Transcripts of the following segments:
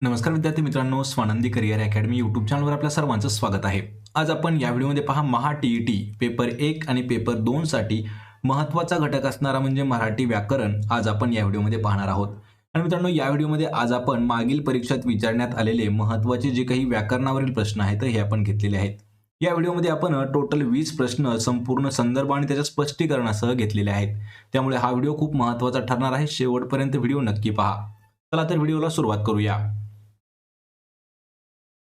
नमस्कार विद्यार्थी मित्रांनो, स्वानंदी करिअर अकॅडमी यूट्यूब चॅनलवर आपल्या सर्वांचं स्वागत आहे. आज आपण या व्हिडिओमध्ये पहा महा टी पेपर 1 आणि पेपर 2 साठी महत्त्वाचा घटक असणारा म्हणजे मराठी व्याकरण आज आपण या व्हिडिओमध्ये पाहणार आहोत. आणि मित्रांनो, या व्हिडिओमध्ये आज आपण मागील परीक्षेत विचारण्यात आलेले महत्त्वाचे जे काही व्याकरणावरील प्रश्न आहेत हे आपण घेतलेले आहेत. या व्हिडिओमध्ये आपण टोटल 20 प्रश्न संपूर्ण संदर्भ आणि त्याच्या स्पष्टीकरणासह घेतलेले आहेत. त्यामुळे हा व्हिडिओ खूप महत्त्वाचा ठरणार आहे. शेवटपर्यंत व्हिडिओ नक्की पहा. चला तर व्हिडिओला सुरुवात करूया.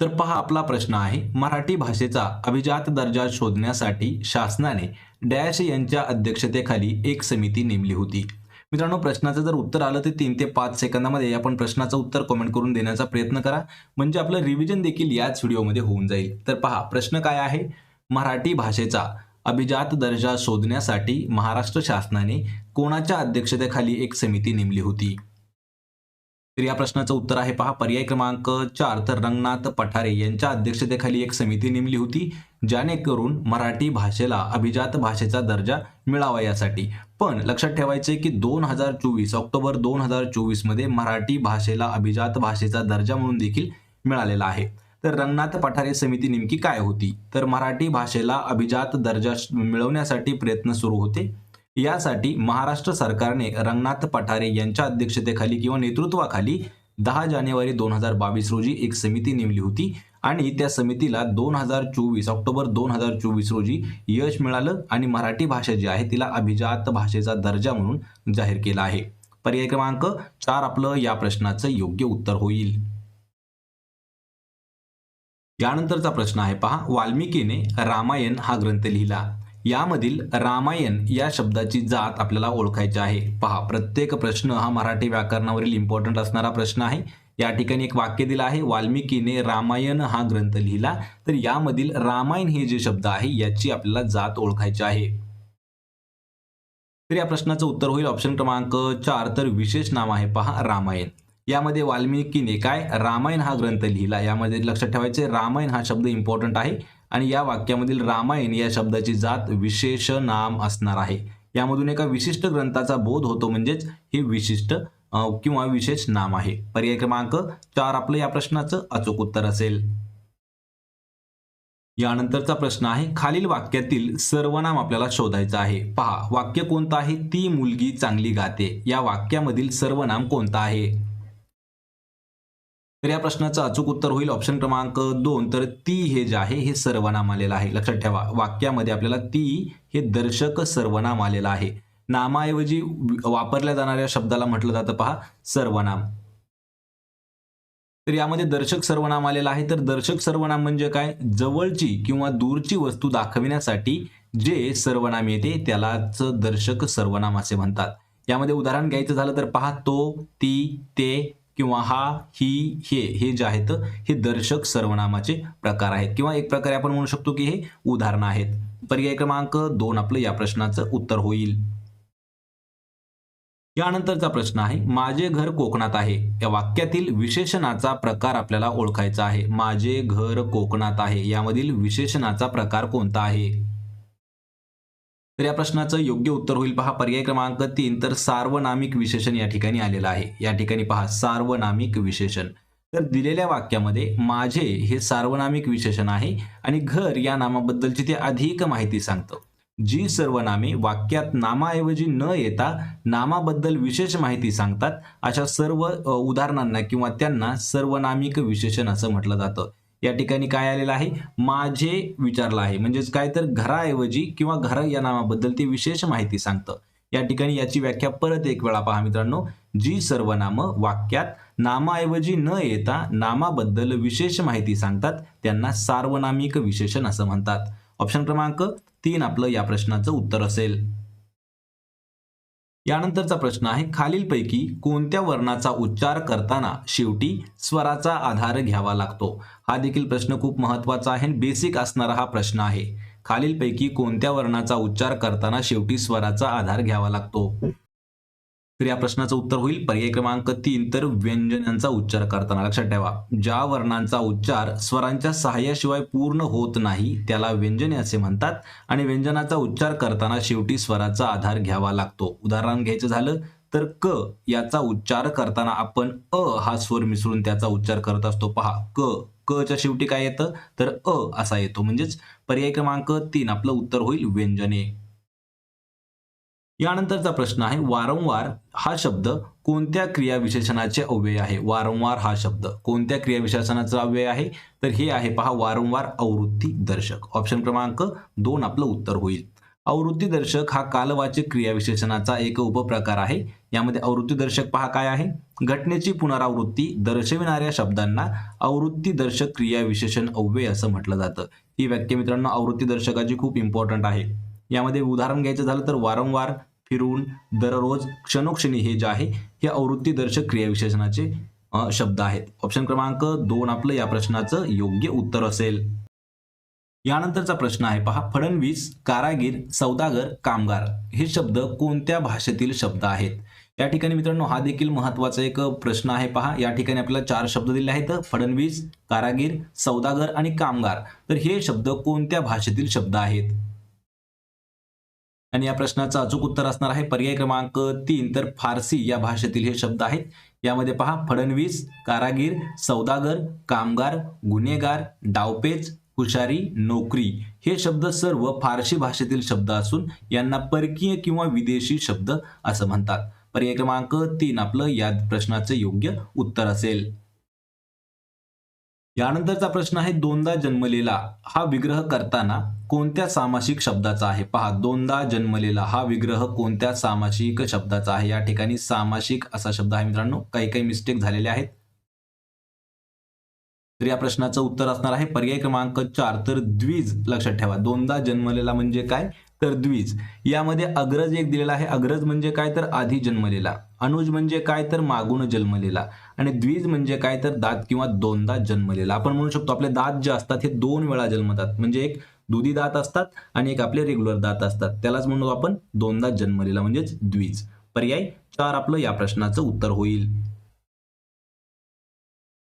तर पहा, आपला प्रश्न आहे, मराठी भाषेचा अभिजात दर्जा शोधण्यासाठी शासनाने डॅश यांच्या अध्यक्षतेखाली एक समिती नेमली होती. मित्रांनो, प्रश्नाचं जर उत्तर आलं तर 3 ते 5 सेकंदामध्ये आपण प्रश्नाचं उत्तर कमेंट करून देण्याचा प्रयत्न करा, म्हणजे आपलं रिव्हिजन देखील याच व्हिडिओमध्ये होऊन जाईल. तर पहा, प्रश्न काय आहे, मराठी भाषेचा अभिजात दर्जा शोधण्यासाठी महाराष्ट्र शासनाने कोणाच्या अध्यक्षतेखाली एक समिती नेमली होती? तर या प्रश्नाचं उत्तर आहे पहा, पर्याय क्रमांक 4, तर रंगनाथ पठारे यांच्या अध्यक्षतेखाली एक समिती नेमली होती, जेणेकरून मराठी भाषेला अभिजात भाषेचा दर्जा मिळावा यासाठी. पण लक्षात ठेवायचे की 2024 ऑक्टोबर 2024 मध्ये मराठी भाषेला अभिजात भाषेचा दर्जा म्हणून देखील मिळालेला आहे. तर रंगनाथ पठारे समिती नेमकी काय होती? तर मराठी भाषेला अभिजात दर्जा मिळवण्यासाठी प्रयत्न सुरू होते. यासाठी महाराष्ट्र सरकारने रंगनाथ पठारे यांच्या अध्यक्षतेखाली किंवा नेतृत्वाखाली 10 जानेवारी 2022 रोजी एक समिती नेमली होती आणि त्या समितीला ऑक्टोबर 2024 रोजी यश मिळालं आणि मराठी भाषा जी आहे तिला अभिजात भाषेचा दर्जा म्हणून जाहीर केला आहे. पर्याय क्रमांक 4 आपलं या प्रश्नाचं योग्य उत्तर होईल. यानंतरचा प्रश्न आहे पहा, वाल्मिकीने रामायण हा ग्रंथ लिहिला. यामधील रामायण या शब्दाची जात आपल्याला ओळखायची आहे. पहा, प्रत्येक प्रश्न हा मराठी व्याकरणावरील इम्पॉर्टंट असणारा प्रश्न आहे. या ठिकाणी एक वाक्य दिलं आहे, वाल्मिकीने रामायण हा ग्रंथ लिहिला. तर यामधील रामायण हे जे शब्द आहे याची आपल्याला जात ओळखायची आहे. तर या प्रश्नाचं उत्तर होईल ऑप्शन क्रमांक 4, तर विशेष नाम आहे पहा रामायण. यामध्ये वाल्मिकीने काय रामायण हा ग्रंथ लिहिला. यामध्ये लक्षात ठेवायचे, रामायण हा शब्द इम्पॉर्टंट आहे आणि या वाक्यामधील रामायण या शब्दाची जात विशेष नाम असणार आहे. यामधून एका विशिष्ट ग्रंथाचा बोध होतो, म्हणजेच हे विशिष्ट किंवा विशेष नाम आहे. पर्याय क्रमांक 4 आपलं या प्रश्नाचं अचूक उत्तर असेल. यानंतरचा प्रश्न आहे, खालील वाक्यातील सर्वनाम आपल्याला शोधायचं आहे. पहा, वाक्य कोणतं आहे, ती मुलगी चांगली गाते. या वाक्यामधील सर्वनाम कोणतं आहे? तर या प्रश्नाचं अचूक उत्तर होईल ऑप्शन क्रमांक 2, तर ती हे जे आहे हे सर्वनाम आलेलं आहे. लक्षात ठेवा, वाक्यामध्ये आपल्याला ती हे दर्शक सर्वनाम आलेलं आहे. नामाऐवजी वापरल्या जाणाऱ्या शब्दाला म्हटलं जातं पहा सर्वनाम. तर यामध्ये दर्शक सर्वनाम आलेलं आहे. तर दर्शक सर्वनाम म्हणजे काय, जवळची किंवा दूरची वस्तू दाखविण्यासाठी जे सर्वनाम येते त्यालाच दर्शक सर्वनाम असे म्हणतात. यामध्ये उदाहरण घ्यायचं झालं तर पहा, तो, ती, ते किंवा हा, ही, हे जे आहेत हे दर्शक सर्वनामाचे प्रकार आहेत किंवा एक प्रकारे आपण म्हणू शकतो की हे उदाहरणं आहेत. पर्याय क्रमांक 2 आपलं या प्रश्नाचं उत्तर होईल. यानंतरचा प्रश्न आहे, माझे घर कोकणात आहे. या वाक्यातील विशेषणाचा प्रकार आपल्याला ओळखायचा आहे. माझे घर कोकणात आहे यामधील विशेषणाचा प्रकार कोणता आहे? तर या प्रश्नाचं योग्य उत्तर होईल पहा पर्याय क्रमांक 3, तर सार्वनामिक विशेषण या ठिकाणी आलेलं आहे. या ठिकाणी पहा सार्वनामिक विशेषण. तर दिलेल्या वाक्यामध्ये माझे हे सार्वनामिक विशेषण आहे आणि घर या नामाबद्दलची ते अधिक माहिती सांगतं. जी सर्वनामे वाक्यात नामाऐवजी न येता नामाबद्दल विशेष माहिती सांगतात अशा सर्व उदाहरणांना किंवा त्यांना सर्वनामिक विशेषण असं म्हटलं जातं. या ठिकाणी काय आलेलं आहे, माझे विचारलं आहे, म्हणजेच काय, तर घराऐवजी किंवा घर या नामाबद्दल ते विशेष माहिती सांगतं. या ठिकाणी याची व्याख्या परत एक वेळा पहा मित्रांनो, जी सर्वनामं वाक्यात नामाऐवजी न येता नामाबद्दल विशेष माहिती सांगतात त्यांना सार्वनामिक विशेषण असं म्हणतात. ऑप्शन क्रमांक 3 आपलं या प्रश्नाचं उत्तर असेल. यानंतरचा प्रश्न आहे, खालीलपैकी कोणत्या वर्णाचा उच्चार करताना शेवटी स्वराचा आधार घ्यावा लागतो? हा देखील प्रश्न खूप महत्वाचा आहे, बेसिक असणारा हा प्रश्न आहे. खालीलपैकी कोणत्या वर्णाचा उच्चार करताना शेवटी स्वराचा आधार घ्यावा लागतो? तर या प्रश्नाचं उत्तर होईल पर्याय क्रमांक 3, तर व्यंजनांचा उच्चार करताना. लक्षात ठेवा, ज्या वर्णांचा उच्चार स्वरांच्या सहाय्याशिवाय पूर्ण होत नाही त्याला व्यंजने असे म्हणतात आणि व्यंजनाचा उच्चार करताना शेवटी स्वराचा आधार घ्यावा लागतो. उदाहरण घ्यायचं झालं तर क याचा उच्चार करताना आपण अ हा स्वर मिसळून त्याचा उच्चार करत असतो. पहा क क च्या शेवटी काय येतं तर अ असा येतो. म्हणजेच पर्याय क्रमांक 3 आपलं उत्तर होईल व्यंजने. यानंतरचा प्रश्न आहे वारंवार हा शब्द कोणत्या क्रियाविशेषणाचे अव्यय आहे? वारंवार हा शब्द कोणत्या क्रियाविशेषणाचा अव्यय आहे? तर हे आहे पहा वारंवार आवृत्ती दर्शक. ऑप्शन क्रमांक 2 आपलं उत्तर होईल. आवृत्ती दर्शक हा कालवाचक क्रियाविशेषणाचा एक उपप्रकार आहे. यामध्ये आवृत्ती दर्शक पहा काय आहे? घटनेची पुनरावृत्ती दर्शविणाऱ्या शब्दांना आवृत्ती दर्शक क्रियाविशेषण अव्यय असं म्हटलं जातं. ही व्याख्या मित्रांनो आवृत्ती दर्शकाची खूप इम्पॉर्टंट आहे. यामध्ये उदाहरण घ्यायचं झालं तर वारंवार, फिरून, दररोज, क्षणोक्षणी हे जे आहे हे आवृत्ती दर्शक क्रियाविशेषणाचे शब्द आहेत. ऑप्शन क्रमांक 2 आपलं या प्रश्नाचं योग्य उत्तर असेल. यानंतरचा प्रश्न आहे पहा फडणवीस, कारागीर, सौदागर, कामगार हे शब्द कोणत्या भाषेतील शब्द आहेत? या ठिकाणी मित्रांनो हा देखील महत्वाचा एक प्रश्न आहे. पहा या ठिकाणी आपल्याला 4 शब्द दिले आहेत. फडणवीस, कारागीर, सौदागर आणि कामगार. तर हे शब्द कोणत्या भाषेतील शब्द आहेत? आणि या प्रश्नाचं अचूक उत्तर असणार आहे पर्याय क्रमांक 3 तर फारसी या भाषेतील हे शब्द आहेत. यामध्ये पहा फडणवीस, कारागीर, सौदागर, कामगार, गुन्हेगार, डावपेच, हुशारी, नोकरी हे शब्द सर्व फारसी भाषेतील शब्द असून यांना परकीय किंवा विदेशी शब्द असं म्हणतात. पर्याय क्रमांक 3 आपलं या प्रश्नाचं योग्य उत्तर असेल. यानंतरचा प्रश्न आहे दोनदा जन्मलेला हा विग्रह करताना कोणत्या सामासिक शब्दाचा आहे? पहा दोनदा जन्मलेला हा विग्रह कोणत्या सामासिक शब्दाचा आहे? या ठिकाणी सामासिक असा शब्द आहे मित्रांनो. काही काही मिस्टेक झालेले आहेत. तर या प्रश्नाचं उत्तर असणार आहे पर्याय क्रमांक 4 तर द्विज. लक्षात ठेवा दोनदा जन्मलेला म्हणजे काय तर द्विज. यामध्ये अग्रज एक दिलेला आहे. अग्रज म्हणजे काय तर आधी जन्मलेला. अनुज म्हणजे काय तर मागून जन्मलेला आणि द्विज म्हणजे काय तर दात किंवा दोनदा जन्मलेला. आपण म्हणू शकतो आपले दात जे असतात हे 2 वेळा जन्मतात. म्हणजे एक दुधी दात असतात आणि एक आपले रेग्युलर दात असतात. त्यालाच म्हणू आपण दोनदा जन्मलेला म्हणजेच द्विज. पर्याय 4 आपलं या प्रश्नाचं उत्तर होईल.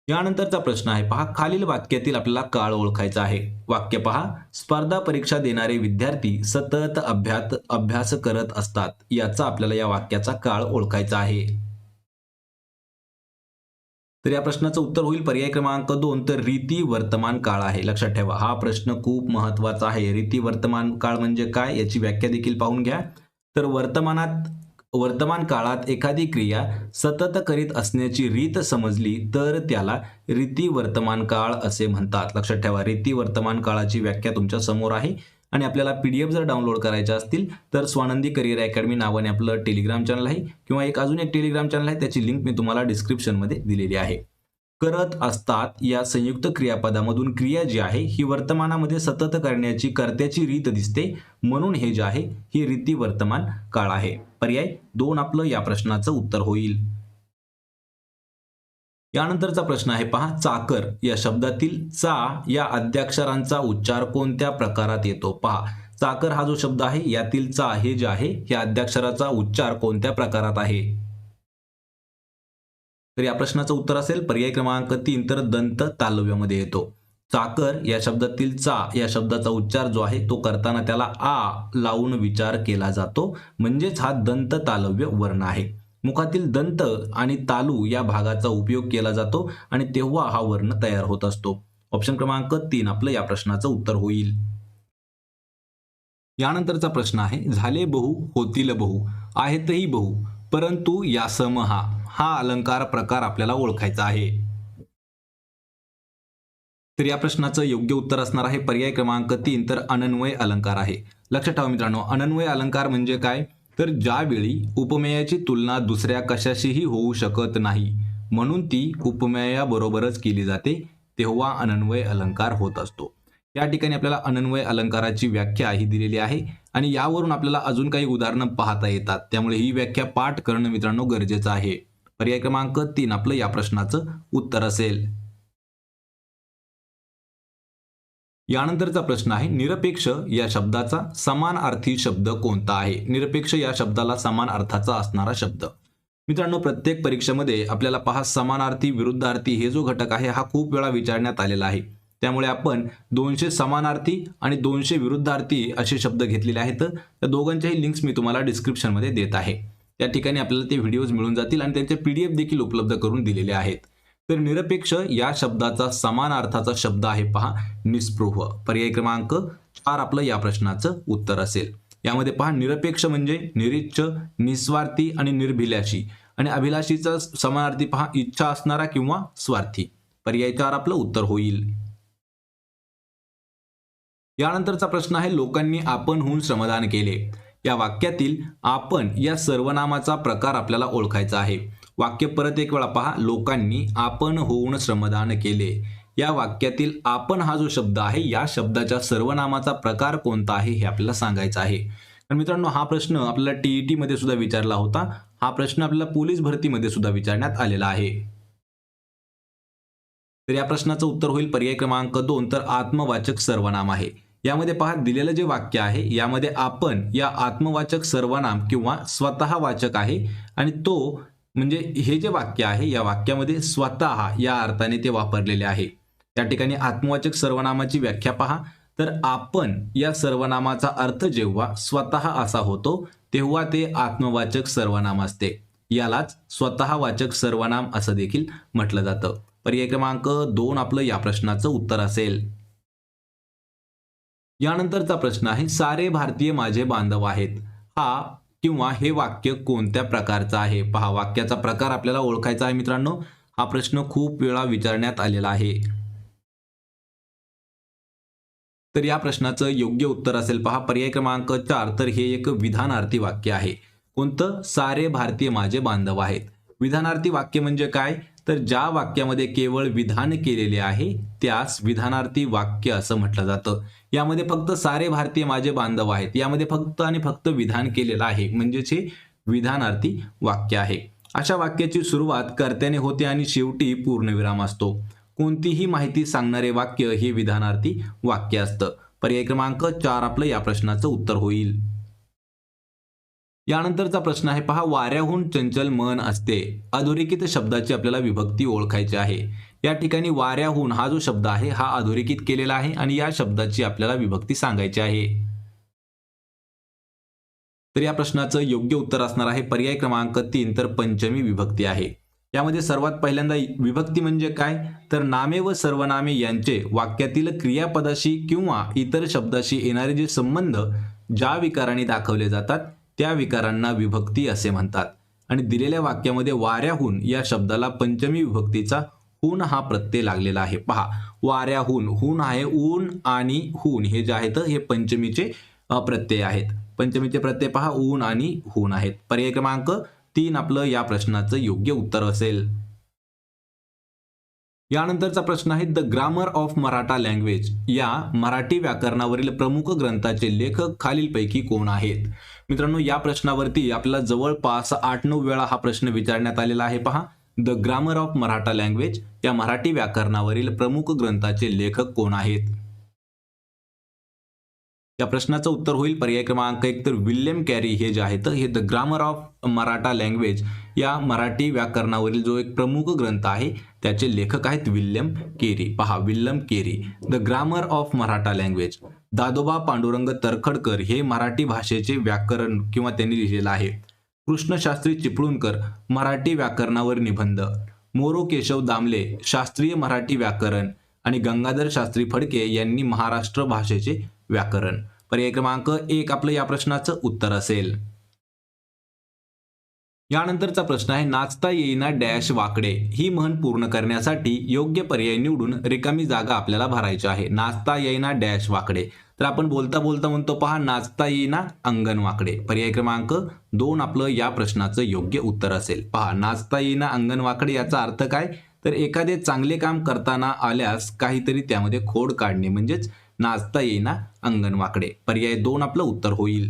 यानंतरचा प्रश्न आहे पहा खालील वाक्यातील आपल्याला काळ ओळखायचा आहे. वाक्य पहा स्पर्धा परीक्षा देणारे विद्यार्थी सतत अभ्यास करत असतात. याचा आपल्याला या वाक्याचा काळ ओळखायचा आहे. तर या प्रश्नाचं उत्तर होईल पर्याय क्रमांक 2 तर रीती वर्तमान काळ आहे. लक्षात ठेवा हा प्रश्न खूप महत्वाचा आहे. रीती वर्तमान काळ म्हणजे काय याची व्याख्या देखील पाहून घ्या. तर वर्तमान काळात एखादी क्रिया सतत करीत असण्याची रीत समजली तर त्याला रीती वर्तमान काळ असे म्हणतात. लक्षात ठेवा रीती वर्तमान काळाची व्याख्या तुमच्या समोर आहे. आणि आपल्याला पीडीएफ जर डाउनलोड करायच्या असतील तर स्वानंदी करिअर अकॅडमी नावाने आपलं टेलिग्राम चॅनल आहे किंवा अजून एक टेलिग्राम चॅनल आहे. त्याची लिंक मी तुम्हाला डिस्क्रिप्शन मध्ये दिलेली आहे. करत असतात या संयुक्त क्रियापदामधून क्रिया जी आहे ही वर्तमानामध्ये सतत करण्याची कर्त्याची रीत दिसते म्हणून हे जे आहे ही रीती वर्तमान काळ आहे. पर्याय 2 आपलं या प्रश्नाचं उत्तर होईल. यानंतरचा प्रश्न आहे पहा चाकर या शब्दातील चा या आद्याक्षरांचा उच्चार कोणत्या प्रकारात येतो? पहा चाकर हा जो शब्द आहे यातील चा हे जे आहे या आद्याक्षराचा उच्चार कोणत्या प्रकारात आहे? तर या प्रश्नाचं उत्तर असेल पर्याय क्रमांक 3 तर दंत तालव्यामध्ये येतो. चाकर या शब्दातील चा या शब्दाचा उच्चार जो आहे तो करताना त्याला आ लावून विचार केला जातो म्हणजेच हा दंत तालव्य वर्ण आहे. मुखातील दंत आणि तालू या भागाचा उपयोग केला जातो आणि तेव्हा हा वर्ण तयार होत असतो. ऑप्शन क्रमांक 3 आपलं या प्रश्नाचं उत्तर होईल. यानंतरचा प्रश्न आहे झाले बहु होतील बहु आहेतही बहु परंतु यासम हा अलंकार प्रकार आपल्याला ओळखायचा आहे. तर या प्रश्नाचं योग्य उत्तर असणार आहे पर्याय क्रमांक 3 तर अनन्वय अलंकार आहे. लक्षात ठेवा मित्रांनो अनन्वय अलंकार म्हणजे काय तर ज्यावेळी उपमेयाची तुलना दुसऱ्या कशाशीही होऊ शकत नाही म्हणून ती उपमेयाबरोबरच केली जाते तेव्हा अनन्वय अलंकार होत असतो. या ठिकाणी आपल्याला अनन्वय अलंकाराची व्याख्या ही दिलेली आहे आणि यावरून आपल्याला अजून काही उदाहरणं पाहता येतात. त्यामुळे ही व्याख्या पाठ करणं मित्रांनो गरजेचं आहे. पर्याय क्रमांक 3 आपलं या प्रश्नाचं उत्तर असेल. यानंतरचा प्रश्न आहे निरपेक्ष या शब्दाचा समानार्थी शब्द कोणता आहे? निरपेक्ष या शब्दाला समान अर्थाचा असणारा शब्द. मित्रांनो प्रत्येक परीक्षेमध्ये आपल्याला पहा समानार्थी विरुद्धार्थी हे जो घटक आहे हा खूप वेळा विचारण्यात आलेला आहे. त्यामुळे आपण 200 समानार्थी आणि 200 विरुद्धार्थी असे शब्द घेतलेले आहेत. त्या दोघांच्याही लिंक्स मी तुम्हाला डिस्क्रिप्शन मध्ये देत आहे. त्या ठिकाणी आपल्याला ते व्हिडिओज मिळून जातील आणि त्यांचे PDF देखील उपलब्ध करून दिलेले आहेत. तर निरपेक्ष या शब्दाचा समान अर्थाचा शब्द आहे पहा निस्पृह. पर्याय क्रमांक 4 आपलं या प्रश्नाचं उत्तर असेल. यामध्ये पहा निरपेक्ष म्हणजे निरीच्छ, निस्वार्थी आणि निर्भिलाषी आणि अभिलाषीचा समानार्थी पहा इच्छा असणारा किंवा स्वार्थी. पर्याय 4 आपलं उत्तर होईल. यानंतरचा प्रश्न आहे लोकांनी आपणहून श्रमदान केले. या वाक्यातील आपण या सर्वनामाचा प्रकार आपल्याला ओळखायचा आहे. वाक्य परत एक वेळा पहा. लोकांनी आपण होऊन श्रमदान केले. या वाक्यातील आपण हा जो शब्द आहे या शब्दाच्या सर्वनामाचा प्रकार कोणता आहे हे आपल्याला सांगायचं आहे. तर मित्रांनो हा प्रश्न आपल्याला TET मध्ये सुद्धा विचारला होता. हा प्रश्न आपल्याला पोलीस भरतीमध्ये सुद्धा विचारण्यात आलेला आहे. तर या प्रश्नाचं उत्तर होईल पर्याय क्रमांक 2 तर आत्मवाचक सर्वनाम आहे. यामध्ये पहा दिलेलं जे वाक्य आहे यामध्ये आपण या आत्मवाचक सर्वनाम किंवा स्वतःवाचक आहे आणि तो म्हणजे हे जे वाक्य आहे या वाक्यामध्ये स्वतः या अर्थाने ते वापरलेले आहे. त्या ठिकाणी आत्मवाचक सर्वनामाची व्याख्या पहा. तर आपण या सर्वनामाचा अर्थ जेव्हा स्वतः असा होतो तेव्हा ते आत्मवाचक सर्वनाम असते. यालाच स्वतःवाचक सर्वनाम असं देखील म्हटलं जातं. पर्याय क्रमांक 2 आपलं या प्रश्नाचं उत्तर असेल. यानंतरचा प्रश्न आहे सारे भारतीय माझे बांधव आहेत. हा किंवा हे वाक्य कोणत्या प्रकारचं आहे? पहा वाक्याचा प्रकार आपल्याला ओळखायचा आहे मित्रांनो. हा प्रश्न खूप वेळा विचारण्यात आलेला आहे. तर या प्रश्नाचं योग्य उत्तर असेल पहा पर्याय क्रमांक 4 तर हे एक विधानार्थी वाक्य आहे. कोणतं? सारे भारतीय माझे बांधव आहेत. विधानार्थी वाक्य म्हणजे काय? तर ज्या वाक्यामध्ये केवळ विधान केलेले आहे त्यास विधानार्थी वाक्य असं म्हटलं जातं. यामध्ये फक्त सारे भारतीय माझे बांधव आहेत यामध्ये फक्त आणि फक्त विधान केलेलं आहे म्हणजेच हे विधानार्थी वाक्य आहे. अशा वाक्याची सुरुवात कर्त्याने होते आणि शेवटी पूर्णविराम असतो. कोणतीही माहिती सांगणारे वाक्य हे विधानार्थी वाक्य असतं. पर्याय क्रमांक 4 आपलं या प्रश्नाचं उत्तर होईल. यानंतरचा प्रश्न आहे पहा वाऱ्याहून चंचल मन असते. अधोरेखित शब्दाची आपल्याला विभक्ती ओळखायची आहे. या ठिकाणी वाऱ्याहून हा जो शब्द आहे हा अधोरेखित केलेला आहे आणि या शब्दाची आपल्याला विभक्ती सांगायची आहे. तर या प्रश्नाचं योग्य उत्तर असणार आहे पर्याय क्रमांक 3 तर पंचमी विभक्ती आहे. यामध्ये सर्वात पहिल्यांदा विभक्ती म्हणजे काय? तर नामे व सर्वनामे यांचे वाक्यातील क्रियापदाशी किंवा इतर शब्दाशी येणारे जे संबंध ज्या विकाराने दाखवले जातात त्या विकारांना विभक्ती असे म्हणतात. आणि दिलेल्या वाक्यामध्ये वाऱ्याहून या शब्दाला पंचमी विभक्तीचा हून हा प्रत्यय लागलेला आहे. पहा वाऱ्याहून हून आहे ऊन आणि हून हे जे आहेत हे पंचमीचे प्रत्यय आहेत. पंचमीचे प्रत्यय पहा ऊन आणि हून आहेत. पर्याय क्रमांक 3 आपलं या प्रश्नाचं योग्य उत्तर असेल. यानंतरचा प्रश्न आहे the grammar of Maratha language या मराठी व्याकरणावरील प्रमुख ग्रंथाचे लेखक खालीलपैकी कोण आहेत? मित्रांनो या प्रश्नावरती आपल्याला जवळपास 8-9 वेळा हा प्रश्न विचारण्यात आलेला आहे. पहा the grammar of Maratha language या मराठी व्याकरणावरील प्रमुख ग्रंथाचे लेखक कोण आहेत? या प्रश्नाचं उत्तर होईल पर्याय क्रमांक 1 तर विल्यम कॅरी हे जे आहेत हे the grammar of Maratha language या मराठी व्याकरणावरील जो एक प्रमुख ग्रंथ आहे त्याचे लेखक आहेत विल्यम केरी. पहा William Carey the grammar of Maratha language. Dadoba Pandurang Tarkhadkar हे मराठी भाषेचे व्याकरण किंवा त्यांनी लिहिलेलं आहे. कृष्णशास्त्री चिपळूणकर मराठी व्याकरणावर निबंध. मोरो केशव दामले शास्त्रीय मराठी व्याकरण आणि गंगाधर शास्त्री फडके यांनी महाराष्ट्र भाषेचे व्याकरण. पर्याय क्रमांक 1 आपलं या प्रश्नाचं उत्तर असेल. यानंतरचा प्रश्न आहे नाचता येईना डॅश वाकडे ही म्हण पूर्ण करण्यासाठी योग्य पर्याय निवडून रिकामी जागा आपल्याला भरायची आहे. नाचता येईना डॅश वाकडे तर आपण बोलता बोलता म्हणतो पहा नाचता येईना अंगण वाकडे. पर्याय क्रमांक 2 आपलं या प्रश्नाचं योग्य उत्तर असेल. पहा नाचता येईना अंगण वाकडे याचा अर्थ काय? तर एखादे चांगले काम करताना आल्यास काहीतरी त्यामध्ये खोड काढणे म्हणजेच नाचता येईना अंगण वाकडे. पर्याय 2 आपलं उत्तर होईल.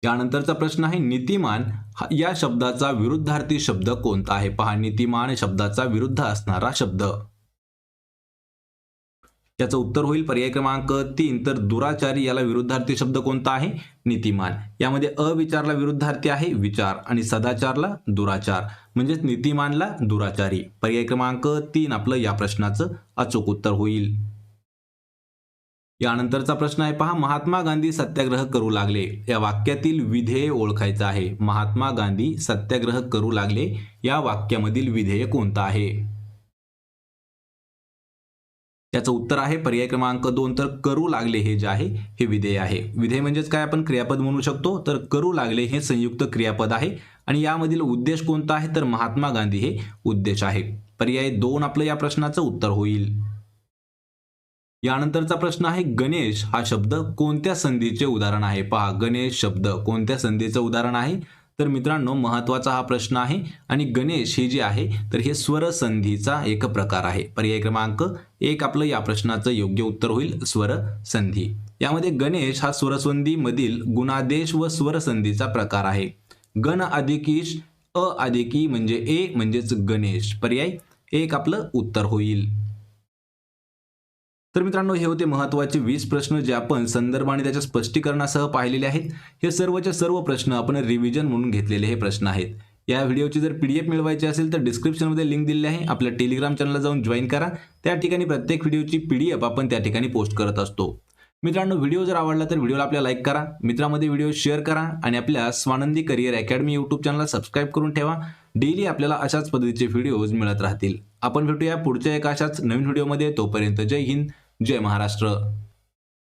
यानंतरचा प्रश्न आहे नीतिमान या शब्दाचा विरुद्धार्थी शब्द कोणता आहे? पहा नीतिमान शब्दाचा विरुद्ध असणारा शब्द. याचं उत्तर होईल पर्याय क्रमांक 3 तर दुराचारी याला विरुद्धार्थी शब्द कोणता आहे? नीतिमान. यामध्ये अविचारला विरुद्धार्थी आहे विचार आणि सदाचारला दुराचार म्हणजेच नीतिमानला दुराचारी. पर्याय क्रमांक 3 आपलं या प्रश्नाचं अचूक उत्तर होईल. यानंतरचा प्रश्न आहे पहा, महात्मा गांधी सत्याग्रह करू लागले या वाक्यातील विधेय ओळखायचं आहे. महात्मा गांधी सत्याग्रह करू लागले या वाक्यामधील विधेय कोणतं आहे? त्याचं उत्तर आहे पर्याय क्रमांक 2 तर करू लागले हे जे आहे हे विधेय आहे. विधेय म्हणजेच काय आपण क्रियापद म्हणू शकतो. तर करू लागले हे संयुक्त क्रियापद आहे आणि यामधील उद्देश कोणता आहे तर महात्मा गांधी हे उद्देश आहे. पर्याय 2 आपलं या प्रश्नाचं उत्तर होईल. यानंतरचा प्रश्न आहे गणेश हा शब्द कोणत्या संधीचे उदाहरण आहे? पहा, गणेश शब्द कोणत्या संधीचं उदाहरण आहे? तर मित्रांनो महत्वाचा हा प्रश्न आहे आणि गणेश हे जे आहे तर हे स्वर संधीचा एक प्रकार आहे. पर्याय क्रमांक 1 आपलं या प्रश्नाचं योग्य उत्तर होईल स्वर संधी. यामध्ये गणेश हा स्वरसंधी मधील गुणादेश व स्वर संधीचा प्रकार आहे. गण अधिकीश अ अधिकी म्हणजे ए म्हणजेच गणेश. पर्याय 1 आपलं उत्तर होईल. तर मित्रांनो हे होते महत्त्वाचे 20 प्रश्न जे आपण संदर्भ आणि त्याच्या स्पष्टीकरणासह पाहिलेले आहेत. हे सर्वचे सर्व प्रश्न आपण रिव्हिजन म्हणून घेतलेले हे प्रश्न आहेत. या व्हिडिओची जर PDF मिळवायची असेल तर डिस्क्रिप्शनमध्ये लिंक दिलेली आहे. आपल्या टेलिग्राम चॅनलला जाऊन जॉईन करा. त्या ठिकाणी प्रत्येक व्हिडिओची PDF आपण त्या ठिकाणी पोस्ट करत असतो. मित्रांनो व्हिडिओ जर आवडला तर व्हिडिओला आपल्या लाईक करा, मित्रांमध्ये व्हिडिओ शेअर करा आणि आपल्या स्वानंदी करिअर अकॅडमी YouTube चॅनलला सबस्क्राईब करून ठेवा. डेली आपल्याला अशाच पद्धतीचे व्हिडिओज मिळत राहतील. आपण भेटूया पुढच्या एका अशाच नवीन व्हिडिओमध्ये. तोपर्यंत जय हिंद, जय महाराष्ट्र.